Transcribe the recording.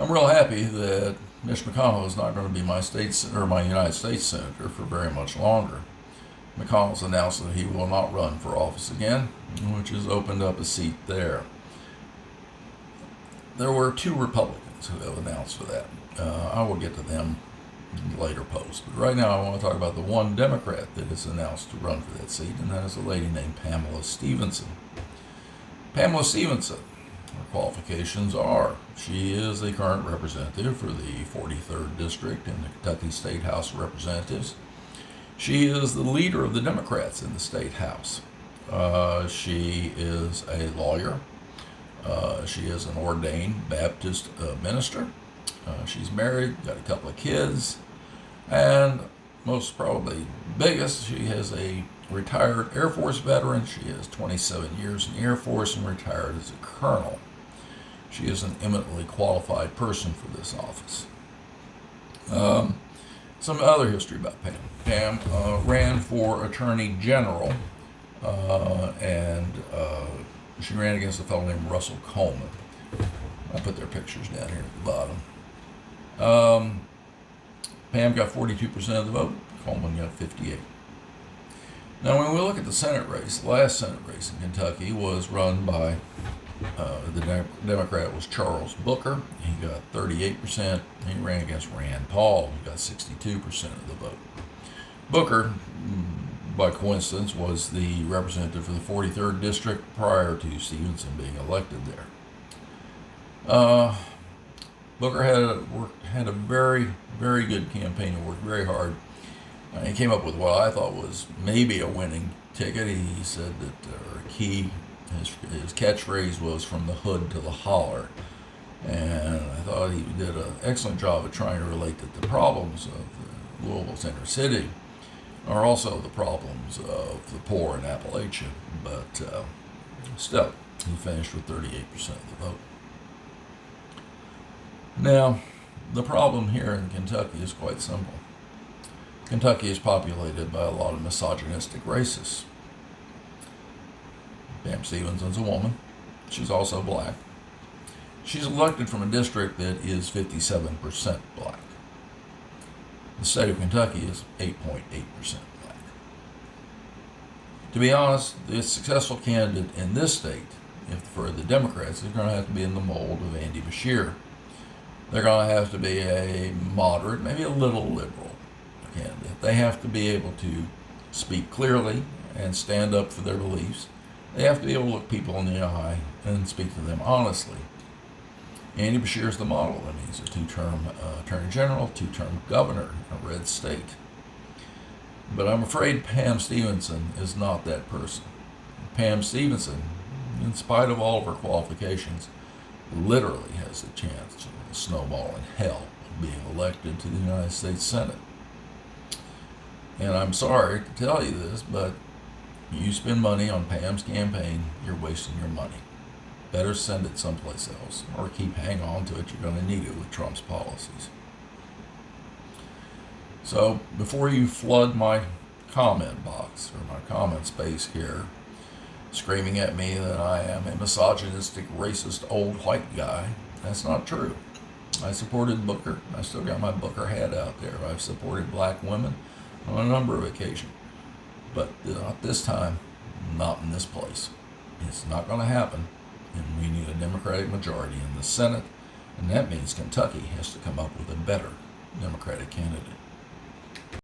I'm real happy that Mitch McConnell is not going to be my United States senator for very much longer. McConnell's announced that he will not run for office again, which has opened up a seat there. There were two Republicans who have announced for that. I will get to them in a later post. But right now I want to talk about the one Democrat that has announced to run for that seat, and that is a lady named Pamela Stephenson. Pamela Stephenson, her qualifications are, she is the current representative for the 43rd District in the Kentucky State House of Representatives. She is the leader of the Democrats in the State House. She is a lawyer. She is an ordained Baptist minister. She's married, got a couple of kids, and most probably biggest, she is a retired Air Force veteran. She has 27 years in the Air Force and retired as a colonel. She is an eminently qualified person for this office. Some other history about Pam. Pam ran for Attorney General, and she ran against a fellow named Russell Coleman. I put their pictures down here at the bottom. Pam got 42% of the vote. Coleman got 58%. Now, when we look at the Senate race, the last Senate race in Kentucky was run by the Democrat was Charles Booker. He got 38%. He ran against Rand Paul. He got 62% of the vote. Booker, by coincidence, was the representative for the 43rd District prior to Stephenson being elected there. Booker had a very, very good campaign and worked very hard. He came up with what I thought was maybe a winning ticket. He said that his catchphrase was "from the hood to the holler," and I thought he did an excellent job of trying to relate that the problems of Louisville's inner city are also the problems of the poor in Appalachia. But still, he finished with 38% of the vote. Now, the problem here in Kentucky is quite simple. Kentucky is populated by a lot of misogynistic racists. Pam Stephenson's a woman. She's also black. She's elected from a district that is 57% black. The state of Kentucky is 8.8% black. To be honest, the successful candidate in this state, for the Democrats, is going to have to be in the mold of Andy Beshear. They're going to have to be a moderate, maybe a little liberal candidate. They have to be able to speak clearly and stand up for their beliefs. They have to be able to look people in the eye and speak to them honestly. Andy Beshear is the model. I mean, he's a two-term attorney general, two-term governor in a red state. But I'm afraid Pam Stevenson is not that person. Pam Stevenson, in spite of all of her qualifications, literally has the chance of a snowball in hell of being elected to the United States Senate. And I'm sorry to tell you this, but you spend money on Pam's campaign, you're wasting your money. Better send it someplace else, or keep hanging on to it. You're going to need it with Trump's policies. So before you flood my comment box or my comment space here, screaming at me that I am a misogynistic, racist, old white guy, that's not true. I supported Booker. I still got my Booker hat out there. I've supported black women on a number of occasions. But not this time, not in this place. It's not going to happen. And we need a Democratic majority in the Senate, and that means Kentucky has to come up with a better Democratic candidate.